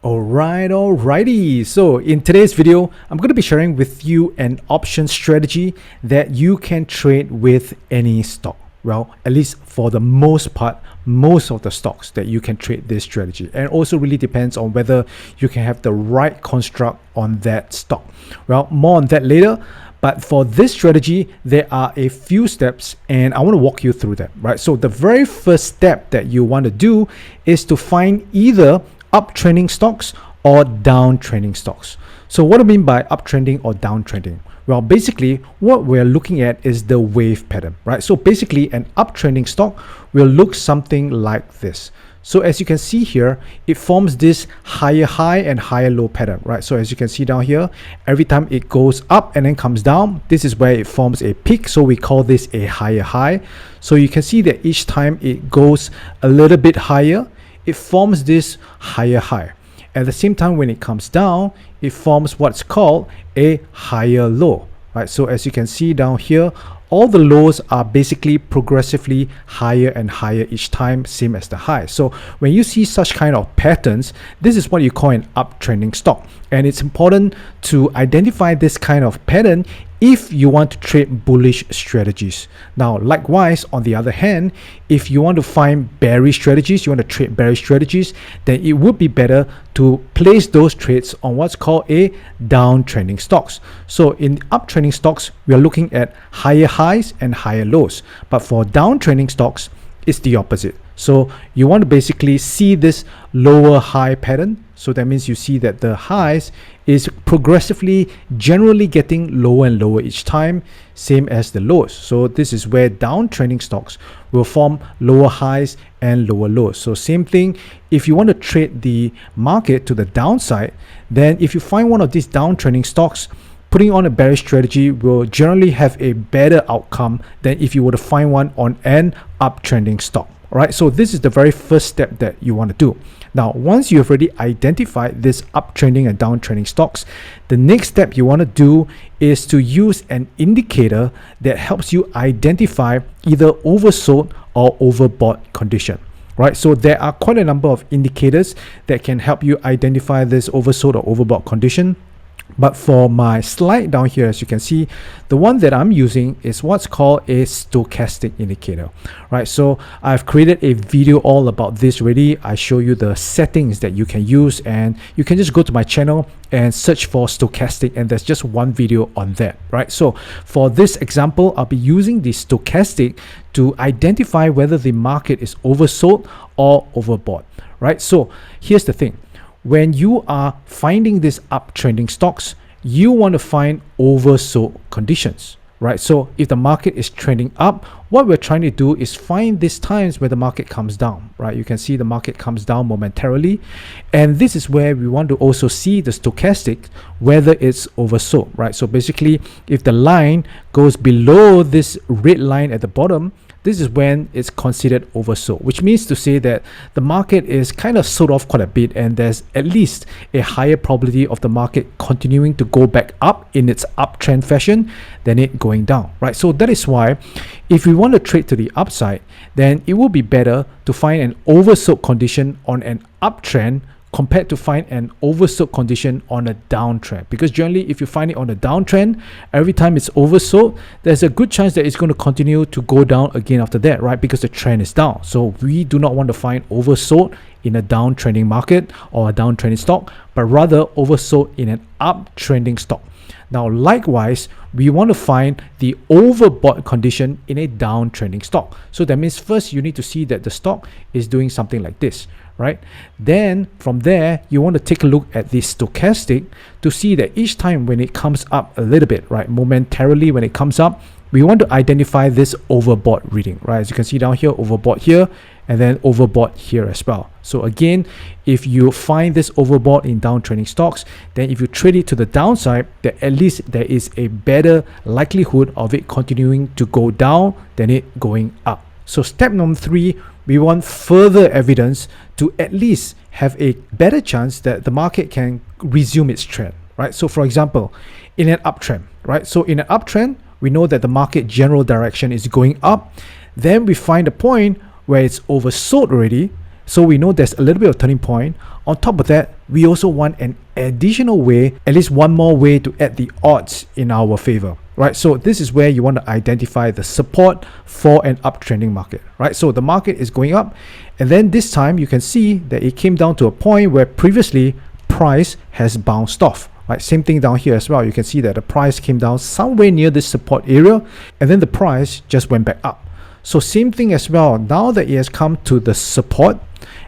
Alrighty. So in today's video, I'm going to be sharing with you an option strategy that you can trade with any stock. Well, at least for the most part, most of the stocks that you can trade this strategy. And also really depends on whether you can have the right construct on that stock. Well, more on that later. But for this strategy, there are a few steps and I want to walk you through them, right? So the very first step that you want to do is to find either uptrending stocks or downtrending stocks. So what do I mean by uptrending or downtrending? Well, basically what we're looking at is the wave pattern, right? So basically an uptrending stock will look something like this. So as you can see here, it forms this higher high and higher low pattern, right? So as you can see down here, every time it goes up and then comes down, this is where it forms a peak. So we call this a higher high. So you can see that each time it goes a little bit higher, it forms this higher high. At the same time, when it comes down, it forms what's called a higher low, right? So as you can see down here, all the lows are basically progressively higher and higher each time, same as the high. So when you see such kind of patterns, this is what you call an uptrending stock. And it's important to identify this kind of pattern if you want to trade bullish strategies. Now, likewise, on the other hand, if you want to find bearish strategies, you want to trade bearish strategies, then it would be better to place those trades on what's called a downtrending stocks. So in uptrending stocks, we are looking at higher highs and higher lows. But for downtrending stocks, it's the opposite. So you want to basically see this lower high pattern. So that means you see that the highs is progressively generally getting lower and lower each time, same as the lows. So this is where downtrending stocks will form lower highs and lower lows. So same thing, if you want to trade the market to the downside, then if you find one of these downtrending stocks, putting on a bearish strategy will generally have a better outcome than if you were to find one on an uptrending stock. All right, so this is the very first step that you want to do. Now, once you have already identified this uptrending and downtrending stocks, the next step you want to do is to use an indicator that helps you identify either oversold or overbought condition. Right, so there are quite a number of indicators that can help you identify this oversold or overbought condition. But for my slide down here, as you can see, the one that I'm using is what's called a stochastic indicator, right? So I've created a video all about this already. I show you the settings that you can use, and you can just go to my channel and search for stochastic, and there's just one video on that, right? So for this example, I'll be using the stochastic to identify whether the market is oversold or overbought, right? So here's the thing. When you are finding these uptrending stocks, you want to find oversold conditions, right? So if the market is trending up, what we're trying to do is find these times where the market comes down, right? You can see the market comes down momentarily. And this is where we want to also see the stochastic, whether it's oversold, right? So basically, if the line goes below this red line at the bottom, this is when it's considered oversold, which means to say that the market is kind of sold off quite a bit, and there's at least a higher probability of the market continuing to go back up in its uptrend fashion than it going down, right? So that is why if we want to trade to the upside, then it will be better to find an oversold condition on an uptrend compared to find an oversold condition on a downtrend. Because generally, if you find it on a downtrend, every time it's oversold, there's a good chance that it's going to continue to go down again after that, right? Because the trend is down. So we do not want to find oversold in a downtrending market or a downtrending stock, but rather oversold in an uptrending stock. Now, likewise, we want to find the overbought condition in a downtrending stock. So that means first you need to see that the stock is doing something like this, right? Then from there, you want to take a look at the stochastic to see that each time when it comes up a little bit, right, momentarily when it comes up, we want to identify this overbought reading, right? As you can see down here, overbought here, and then overbought here as well. So again, if you find this overbought in downtrending stocks, then if you trade it to the downside, then at least there is a better likelihood of it continuing to go down than it going up. So step number 3, we want further evidence to at least have a better chance that the market can resume its trend, right? So for example, in an uptrend, right? So in an uptrend, we know that the market general direction is going up. Then we find a point where it's oversold already. So we know there's a little bit of turning point. On top of that, we also want an additional way, at least one more way to add the odds in our favor, right? So this is where you want to identify the support for an uptrending market, right? So the market is going up, and then this time you can see that it came down to a point where previously price has bounced off, right? Same thing down here as well. You can see that the price came down somewhere near this support area, and then the price just went back up. So same thing as well. Now that it has come to the support,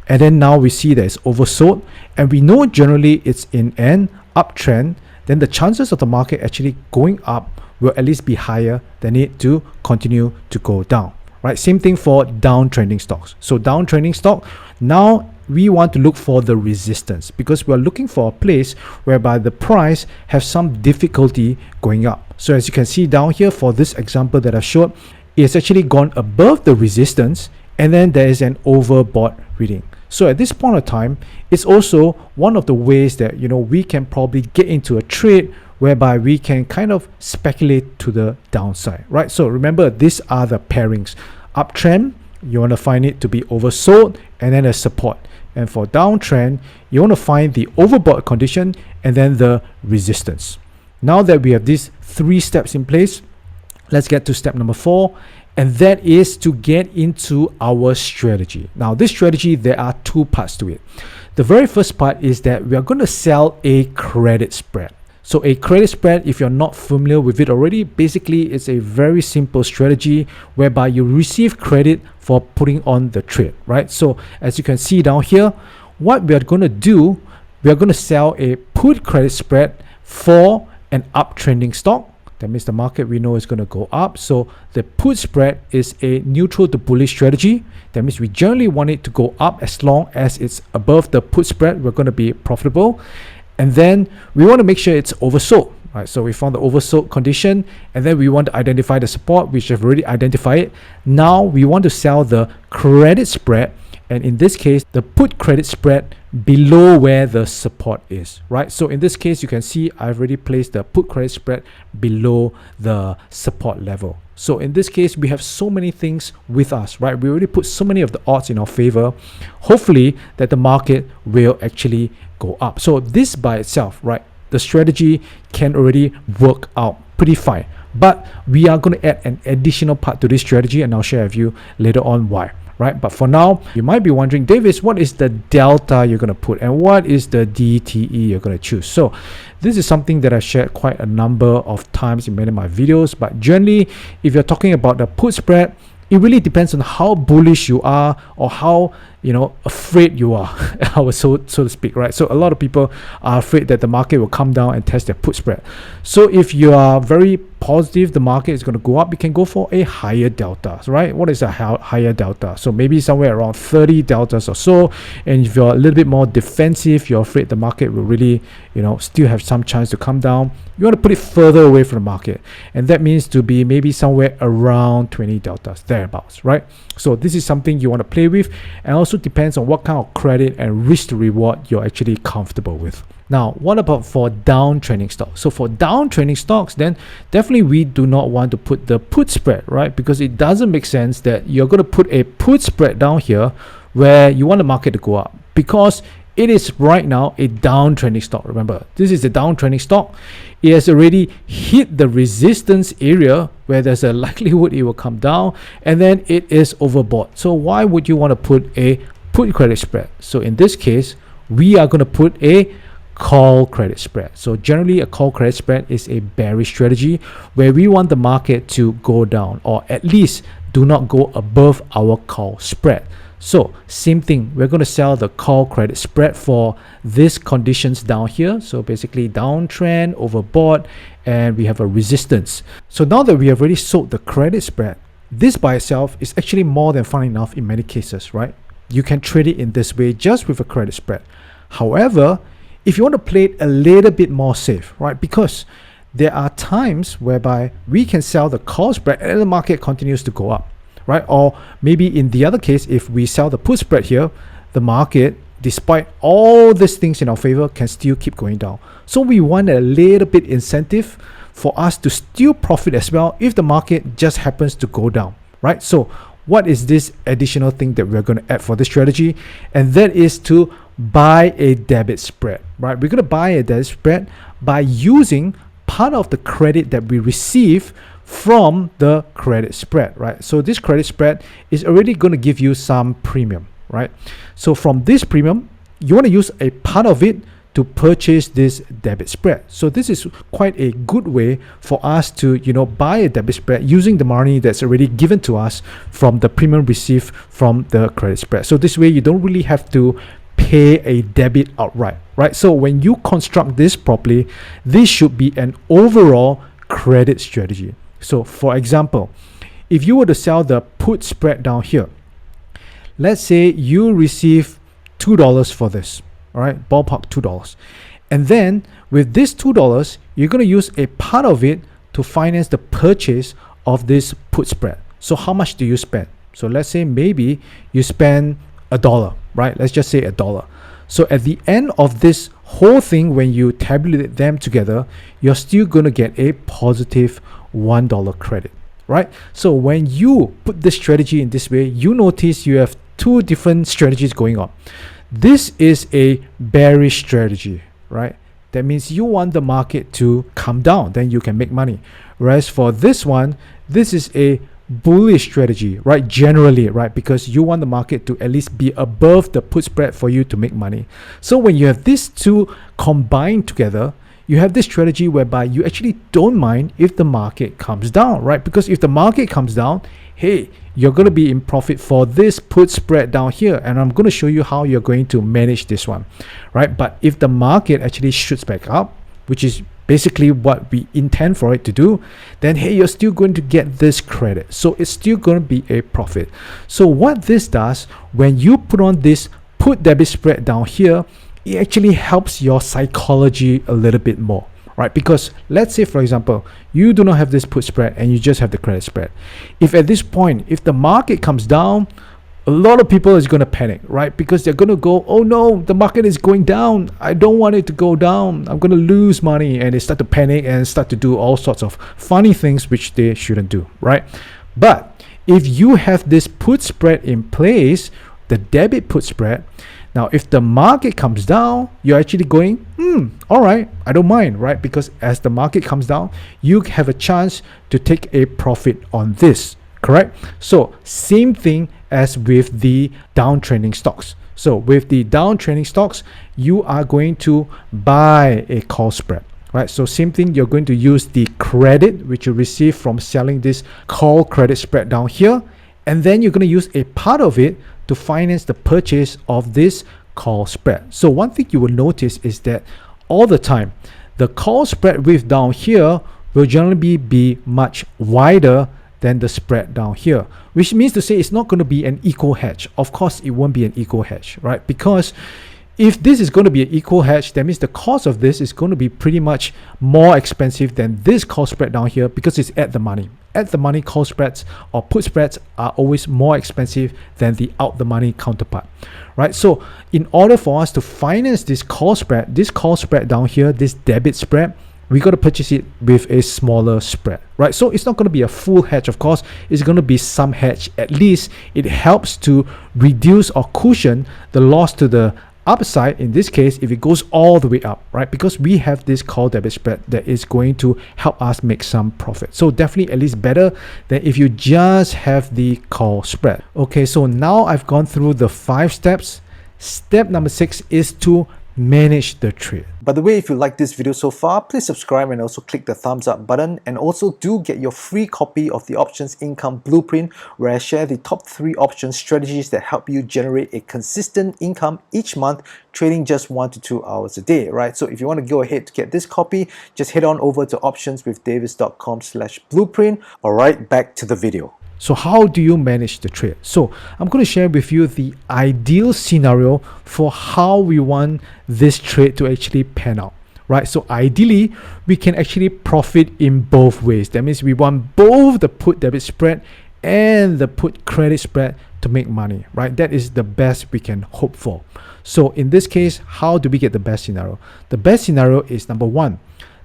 and then now we see that it's oversold, and we know generally it's in an uptrend, then the chances of the market actually going up will at least be higher than it to continue to go down, right? Same thing for downtrending stocks. So downtrending stock, now we want to look for the resistance, because we're looking for a place whereby the price has some difficulty going up. So as you can see down here for this example that I showed, it's actually gone above the resistance, and then there is an overbought reading. So at this point of time, it's also one of the ways that, you know, we can probably get into a trade whereby we can kind of speculate to the downside, right? So remember, these are the pairings. Uptrend, you want to find it to be oversold, and then a support. And for downtrend, you want to find the overbought condition and then the resistance. Now that we have these 3 steps in place, let's get to step number 4, and that is to get into our strategy. Now, this strategy, there are 2 parts to it. The very first part is that we are going to sell a credit spread. So a credit spread, if you're not familiar with it already, basically it's a very simple strategy whereby you receive credit for putting on the trade, right? So as you can see down here, what we are going to do, we are going to sell a put credit spread for an uptrending stock. That means the market we know is going to go up. So the put spread is a neutral to bullish strategy. That means we generally want it to go up as long as it's above the put spread. We're going to be profitable. And then we want to make sure it's oversold, right? So we found the oversold condition, and then we want to identify the support, which I've already identified it. Now we want to sell the credit spread, and in this case, the put credit spread below where the support is, right? So in this case, you can see I've already placed the put credit spread below the support level. So in this case, we have so many things with us, right? We already put so many of the odds in our favor, hopefully that the market will actually go up. So this by itself, right, the strategy can already work out pretty fine. But we are going to add an additional part to this strategy, and I'll share with you later on why. Right? But for now, you might be wondering, Davis, what is the delta you're going to put, and what is the DTE you're going to choose? So this is something that I shared quite a number of times in many of my videos. But generally, if you're talking about the put spread, it really depends on how bullish you are, or how, you know, afraid you are, so to speak, right? So a lot of people are afraid that the market will come down and test their put spread. So if you are very positive the market is going to go up, you can go for a higher delta, right? What is a higher delta? So maybe somewhere around 30 deltas or so. And if you're a little bit more defensive, you're afraid the market will really, you know, still have some chance to come down, you want to put it further away from the market, and that means to be maybe somewhere around 20 deltas, thereabouts, right? So this is something you want to play with, and also depends on what kind of credit and risk to reward you're actually comfortable with. Now, what about for downtrending stocks? So for downtrending stocks, then definitely we do not want to put the put spread, right? Because it doesn't make sense that you're going to put a put spread down here where you want the market to go up, because it is right now a downtrending stock. Remember, this is a downtrending stock. It has already hit the resistance area where there's a likelihood it will come down, and then it is overbought. So why would you want to put a put credit spread? So in this case, we are going to put a call credit spread. So generally, a call credit spread is a bearish strategy where we want the market to go down, or at least do not go above our call spread. So same thing, we're going to sell the call credit spread for these conditions down here. So basically downtrend, overbought, and we have a resistance. So now that we have already sold the credit spread, this by itself is actually more than fine enough in many cases, right? You can trade it in this way just with a credit spread. However, if you want to play it a little bit more safe, right? Because there are times whereby we can sell the call spread and the market continues to go up, right? Or maybe in the other case, if we sell the put spread here, the market, despite all these things in our favor, can still keep going down. So we want a little bit incentive for us to still profit as well if the market just happens to go down, right? So what is this additional thing that we're going to add for this strategy? And that is to buy a debit spread, right? We're going to buy a debit spread by using part of the credit that we receive from the credit spread, right? So this credit spread is already going to give you some premium, right? So from this premium, you want to use a part of it to purchase this debit spread. So this is quite a good way for us to, buy a debit spread using the money that's already given to us from the premium received from the credit spread. So this way you don't really have to pay a debit outright, right? So when you construct this properly, this should be an overall credit strategy. So for example, if you were to sell the put spread down here, let's say you receive $2 for this, all right, ballpark $2. And then with this $2, you're going to use a part of it to finance the purchase of this put spread. So how much do you spend? So let's say maybe you spend $1, right? Let's just say $1. So at the end of this whole thing, when you tabulate them together, you're still going to get a positive $1 credit, right? So when you put this strategy in this way, you notice you have two different strategies going on. This is a bearish strategy, right? That means you want the market to come down, then you can make money. Whereas for this one, this is a bullish strategy, right? Generally, right? Because you want the market to at least be above the put spread for you to make money. So when you have these two combined together, you have this strategy whereby you actually don't mind if the market comes down, right? Because if the market comes down, hey, you're going to be in profit for this put spread down here, and I'm going to show you how you're going to manage this one, right? But if the market actually shoots back up, which is basically what we intend for it to do, then hey, you're still going to get this credit, so it's still going to be a profit. So what this does, when you put on this put debit spread down here, it actually helps your psychology a little bit more, right? Because let's say, for example, you do not have this put spread and you just have the credit spread. If at this point, if the market comes down, a lot of people is going to panic, right? Because they're going to go, oh no, the market is going down. I don't want it to go down. I'm going to lose money. And they start to panic and start to do all sorts of funny things which they shouldn't do, right? But if you have this put spread in place, the debit put spread, now if the market comes down, you're actually going, all right, I don't mind, right? Because as the market comes down, you have a chance to take a profit on this, correct? So same thing as with the downtrending stocks. So with the downtrending stocks, you are going to buy a call spread, right? So same thing, you're going to use the credit which you receive from selling this call credit spread down here, and then you're going to use a part of it to finance the purchase of this call spread. So one thing you will notice is that all the time, the call spread width down here will generally be much wider than the spread down here, which means to say it's not going to be an equal hedge. Of course, it won't be an equal hedge, right? Because if this is going to be an equal hedge, that means the cost of this is going to be pretty much more expensive than this call spread down here because it's at the money. At the money call spreads or put spreads are always more expensive than the out the money counterpart, right? So in order for us to finance this call spread down here, this debit spread, we got to purchase it with a smaller spread, right? So it's not going to be a full hedge, of course. It's going to be some hedge. At least it helps to reduce or cushion the loss to the upside in this case if it goes all the way up, right? Because we have this call debit spread that is going to help us make some profit. So definitely at least better than if you just have the call spread. Okay, so now I've gone through the 5 steps. Step number 6 is to manage the trade. By the way, if you like this video so far, please subscribe and also click the thumbs up button, and also do get your free copy of the Options Income Blueprint, where I share the top 3 option strategies that help you generate a consistent income each month, trading just 1 to 2 hours a day, right? So if you want to go ahead to get this copy, just head on over to optionswithdavis.com/blueprint. All right, back to the video. So how do you manage the trade? So I'm going to share with you the ideal scenario for how we want this trade to actually pan out, right? So ideally, we can actually profit in both ways. That means we want both the put debit spread and the put credit spread to make money, right? That is the best we can hope for. So in this case, how do we get the best scenario? The best scenario is number 1,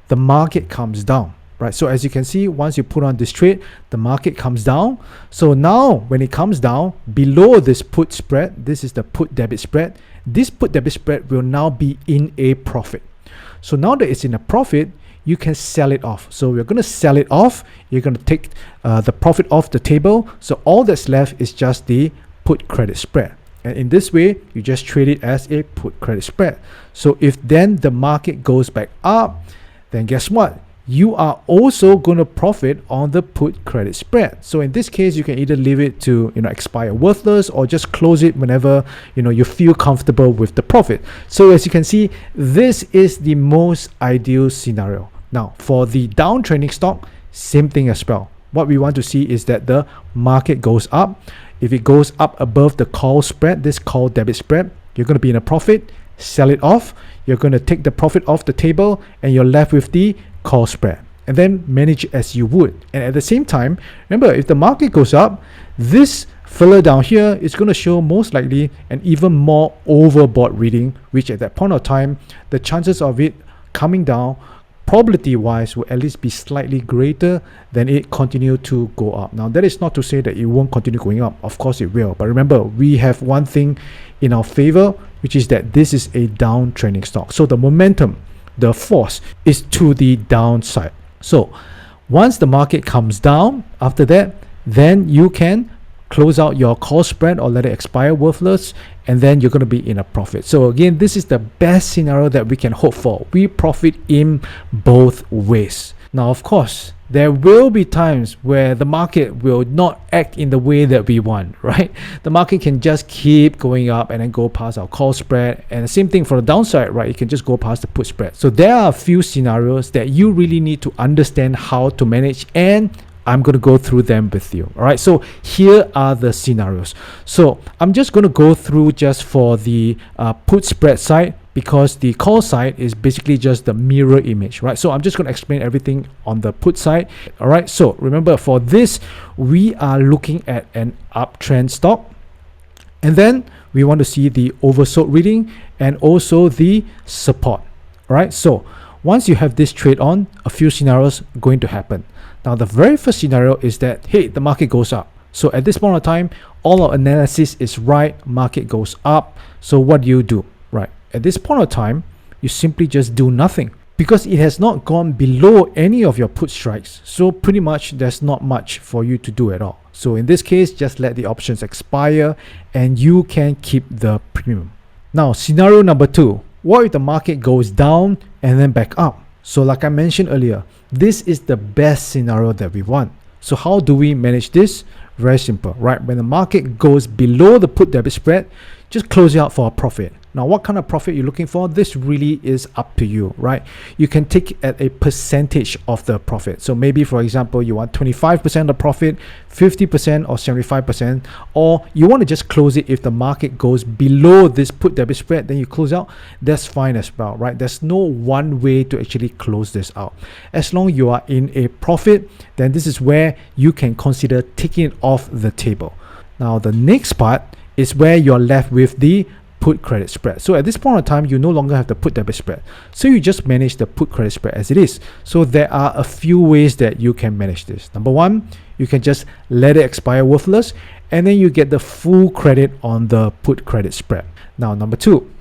the market comes down. right? So as you can see, once you put on this trade, the market comes down. So now when it comes down below this put spread, this is the put debit spread. This put debit spread will now be in a profit. So now that it's in a profit, you can sell it off. So we're going to sell it off. You're going to take the profit off the table. So all that's left is just the put credit spread. And in this way, you just trade it as a put credit spread. So if then the market goes back up, then guess what? You are also going to profit on the put credit spread. So in this case, you can either leave it to expire worthless, or just close it whenever you feel comfortable with the profit. So as you can see, this is the most ideal scenario. Now for the downtrending stock, same thing as well. What we want to see is that the market goes up. If it goes up above the call spread, this call debit spread, you're going to be in a profit. Sell it off. You're going to take the profit off the table, and you're left with the call spread, and then manage it as you would. And at the same time, remember, if the market goes up, this filler down here is going to show most likely an even more overbought reading, which at that point of time, the chances of it coming down probability wise will at least be slightly greater than it continue to go up. Now that is not to say that it won't continue going up. Of course it will, but remember, we have one thing in our favor, which is that this is a downtrending stock. So the momentum, the force is to the downside. So once the market comes down, after that, then you can close out your call spread or let it expire worthless, and then you're going to be in a profit. So again, this is the best scenario that we can hope for. We profit in both ways. Now, of course, there will be times where the market will not act in the way that we want, right? The market can just keep going up and then go past our call spread. And the same thing for the downside, right? It can just go past the put spread. So there are a few scenarios that you really need to understand how to manage, and I'm going to go through them with you. All right. So here are the scenarios. So I'm just going to go through just for the put spread side, because the call side is basically just the mirror image, right? So I'm just going to explain everything on the put side. All right. So remember, for this, we are looking at an uptrend stock, and then we want to see the oversold reading and also the support. All right. So once you have this trade on, a few scenarios going to happen. Now, the very first scenario is that, hey, the market goes up. So at this point of time, all our analysis is right. Market goes up. So what do? Right. At this point of time, you simply just do nothing, because it has not gone below any of your put strikes. So pretty much there's not much for you to do at all. So in this case, just let the options expire and you can keep the premium. Now, scenario number 2, what if the market goes down and then back up? So like I mentioned earlier, this is the best scenario that we want. So how do we manage this? Very simple, right? When the market goes below the put debit spread, just close it out for a profit. Now, what kind of profit you're looking for? This really is up to you, right? You can take at a percentage of the profit. So maybe, for example, you want 25% of profit, 50% or 75%, or you want to just close it if the market goes below this put debit spread, then you close out. That's fine as well, right? There's no one way to actually close this out. As long as you are in a profit, then this is where you can consider taking it off the table. Now, the next part is where you're left with the put credit spread. So at this point in time, you no longer have the put debit spread. So you just manage the put credit spread as it is. So there are a few ways that you can manage this. Number one, you can just let it expire worthless, and then you get the full credit on the put credit spread. Now, number two,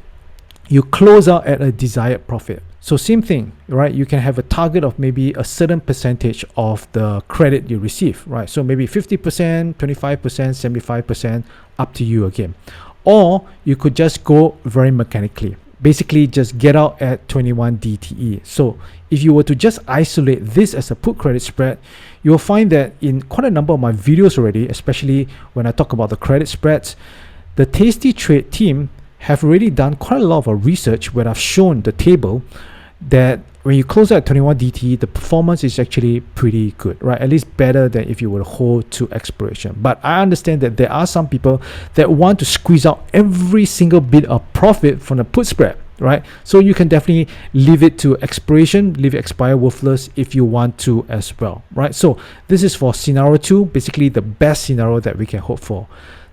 you close out at a desired profit. So same thing, right? You can have a target of maybe a certain percentage of the credit you receive, right? So maybe 50%, 25%, 75%, up to you again. Or you could just go very mechanically. Basically, just get out at 21 DTE. So if you were to just isolate this as a put credit spread, you'll find that in quite a number of my videos already, especially when I talk about the credit spreads, the Tasty Trade team have already done quite a lot of research where I've shown the table that when you close out at 21 DT, the performance is actually pretty good, right? At least better than if you were to hold to expiration. But I understand that there are some people that want to squeeze out every single bit of profit from the put spread, right? So you can definitely leave it to expiration, leave it expire worthless if you want to as well, right? So this is for scenario 2, basically the best scenario that we can hope for.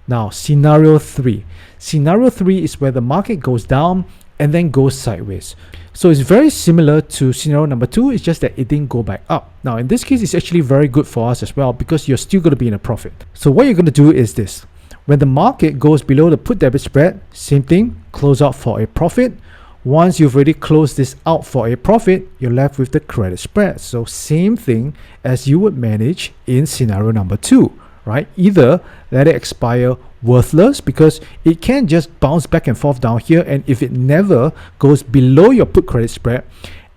Now, scenario 3. Scenario 3 is where the market goes down and then goes sideways. So it's very similar to scenario number 2, it's just that it didn't go back up. Now in this case, it's actually very good for us as well because you're still going to be in a profit. So what you're going to do is this. When the market goes below the put debit spread, same thing, close out for a profit. Once you've already closed this out for a profit, you're left with the credit spread. So same thing as you would manage in scenario number 2, right? Either let it expire worthless because it can just bounce back and forth down here, and if it never goes below your put credit spread,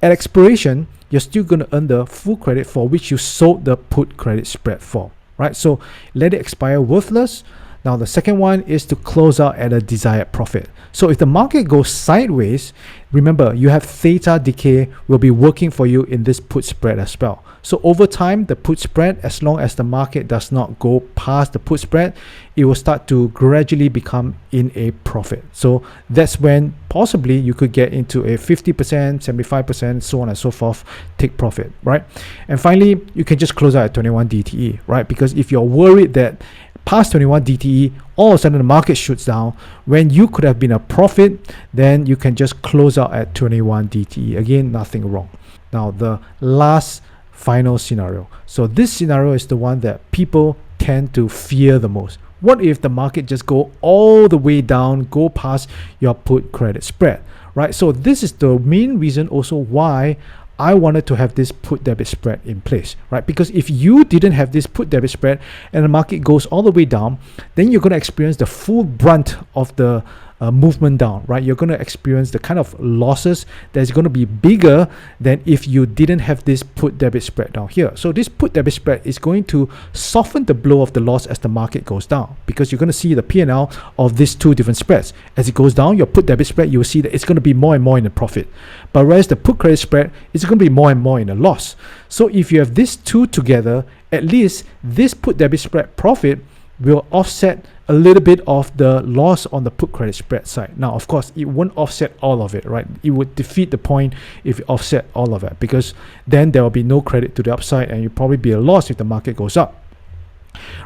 at expiration, you're still going to earn the full credit for which you sold the put credit spread for, right? So let it expire worthless. Now the second one is to close out at a desired profit. So if the market goes sideways, remember you have theta decay will be working for you in this put spread as well. So over time, the put spread, as long as the market does not go past the put spread, it will start to gradually become in a profit. So that's when possibly you could get into a 50%, 75%, so on and so forth, take profit, right? And finally, you can just close out at 21 DTE, right? Because if you're worried that past 21 DTE, all of a sudden the market shoots down, when you could have been a profit, then you can just close out at 21 DTE. Again, nothing wrong. Now the last final scenario. So this scenario is the one that people tend to fear the most. What if the market just go all the way down, go past your put credit spread, right? So this is the main reason also why I wanted to have this put debit spread in place, right? Because if you didn't have this put debit spread and the market goes all the way down, then you're going to experience the full brunt of the movement down, right? You're going to experience the kind of losses that's going to be bigger than if you didn't have this put debit spread down here. So this put debit spread is going to soften the blow of the loss as the market goes down, because you're going to see the P&L of these two different spreads. As it goes down, your put debit spread, you will see that it's going to be more and more in a profit. But whereas the put credit spread is going to be more and more in a loss. So if you have these two together, at least this put debit spread profit will offset a little bit of the loss on the put credit spread side. Now, of course, it won't offset all of it, right? It would defeat the point if you offset all of it, because then there will be no credit to the upside and you'll probably be a loss if the market goes up,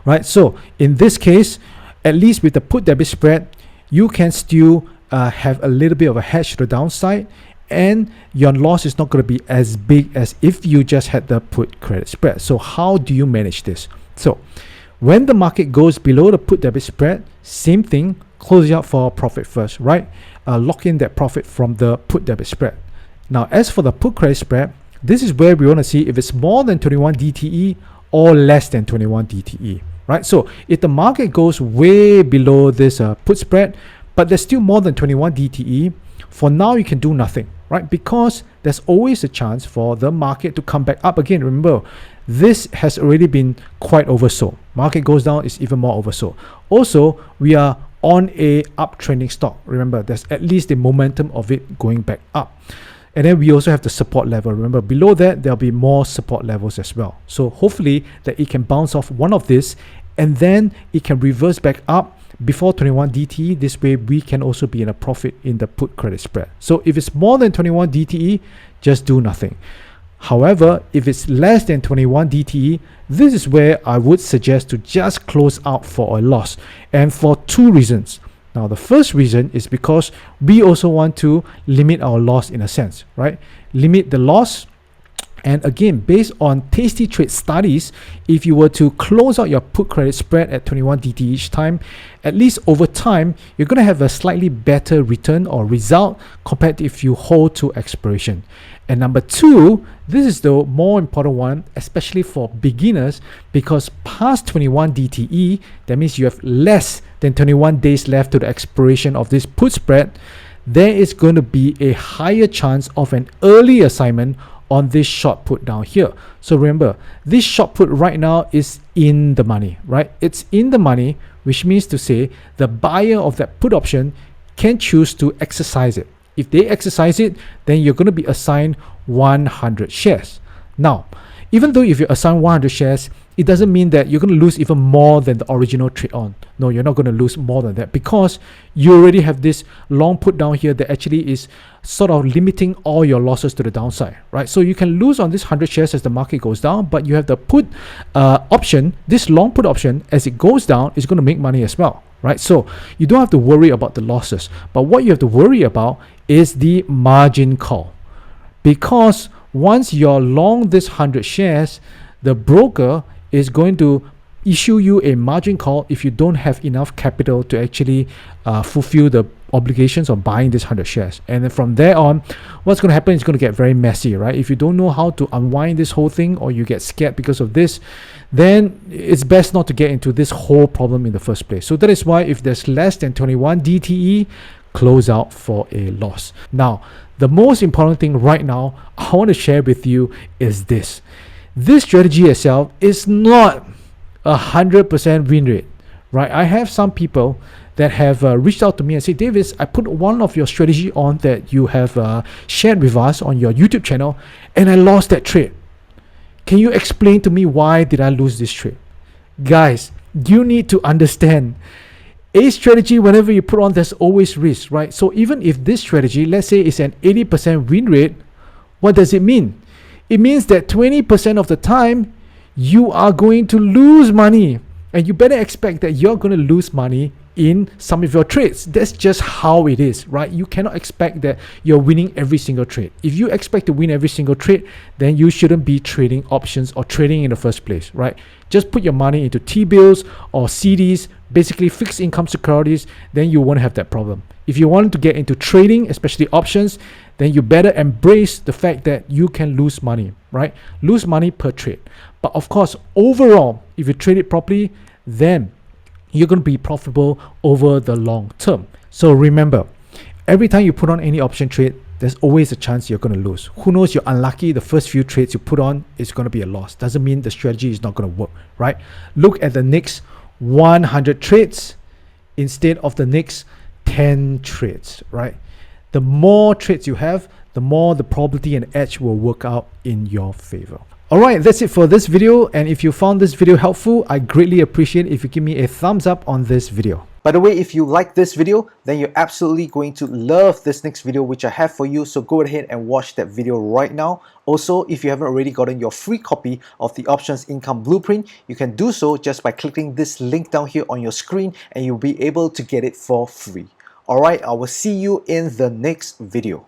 right? So in this case, at least with the put debit spread, you can still have a little bit of a hedge to the downside, and your loss is not going to be as big as if you just had the put credit spread. So how do you manage this? So when the market goes below the put debit spread, same thing, close it out for a profit first, right? Lock in that profit from the put debit spread. Now, as for the put credit spread, this is where we want to see if it's more than 21 DTE or less than 21 DTE, right? So if the market goes way below this put spread, but there's still more than 21 DTE, for now you can do nothing, right? Because there's always a chance for the market to come back up again. Remember, this has already been quite oversold. Market goes down, it's even more oversold. Also, we are on a uptrending stock. Remember, there's at least the momentum of it going back up. And then we also have the support level. Remember, below that, there'll be more support levels as well. So hopefully that it can bounce off one of this, and then it can reverse back up before 21 DTE. This way, we can also be in a profit in the put credit spread. So if it's more than 21 DTE, just do nothing. However, if it's less than 21 DTE, this is where I would suggest to just close out for a loss, and for two reasons. Now, the first reason is because we also want to limit our loss in a sense, right? Limit the loss. And again, based on Tasty Trade studies, if you were to close out your put credit spread at 21 DTE each time, at least over time, you're going to have a slightly better return or result compared to if you hold to expiration. And number two, this is the more important one, especially for beginners, because past 21 DTE, that means you have less than 21 days left to the expiration of this put spread, there is going to be a higher chance of an early assignment on this short put down here. So remember, this short put right now is in the money, right? It's in the money, which means to say the buyer of that put option can choose to exercise it. If they exercise it, then you're going to be assigned 100 shares. Now, even though if you assign 100 shares, it doesn't mean that you're going to lose even more than the original trade on. No, you're not going to lose more than that, because you already have this long put down here that actually is sort of limiting all your losses to the downside, right? So you can lose on this 100 shares as the market goes down, but you have the put option, this long put option, as it goes down, is going to make money as well, right? So you don't have to worry about the losses, but what you have to worry about is the margin call. Because once you're long this 100 shares, the broker is going to issue you a margin call if you don't have enough capital to actually fulfill the obligations of buying this 100 shares. And then from there on, what's going to happen is going to get very messy, right? If you don't know how to unwind this whole thing, or you get scared because of this, then it's best not to get into this whole problem in the first place. So that is why if there's less than 21 DTE, close out for a loss. Now, the most important thing right now I want to share with you is this. This strategy itself is not 100% win rate, right? I have some people that have reached out to me and say, Davis, I put one of your strategy on that you have shared with us on your YouTube channel, and I lost that trade. Can you explain to me why did I lose this trade? Guys, you need to understand, a strategy, whenever you put on, there's always risk, right? So even if this strategy, let's say, is an 80% win rate, what does it mean? It means that 20% of the time you are going to lose money, and you better expect that you're going to lose money in some of your trades. That's just how it is, right? You cannot expect that you're winning every single trade. If you expect to win every single trade, then you shouldn't be trading options or trading in the first place, right? Just put your money into T-bills or CDs, basically fixed income securities, then you won't have that problem. If you want to get into trading, especially options, then you better embrace the fact that you can lose money, right? Lose money per trade. But of course, overall, if you trade it properly, then you're going to be profitable over the long term. So remember, every time you put on any option trade, there's always a chance you're going to lose. Who knows, you're unlucky, the first few trades you put on is going to be a loss. Doesn't mean the strategy is not going to work, right? Look at the next 100 trades instead of the next 10 trades, right? The more trades you have, the more the probability and edge will work out in your favor. Alright, that's it for this video, and if you found this video helpful, I greatly appreciate if you give me a thumbs up on this video. By the way, if you like this video, then you're absolutely going to love this next video which I have for you, so go ahead and watch that video right now. Also, if you haven't already gotten your free copy of the Options Income Blueprint, you can do so just by clicking this link down here on your screen, and you'll be able to get it for free. Alright, I will see you in the next video.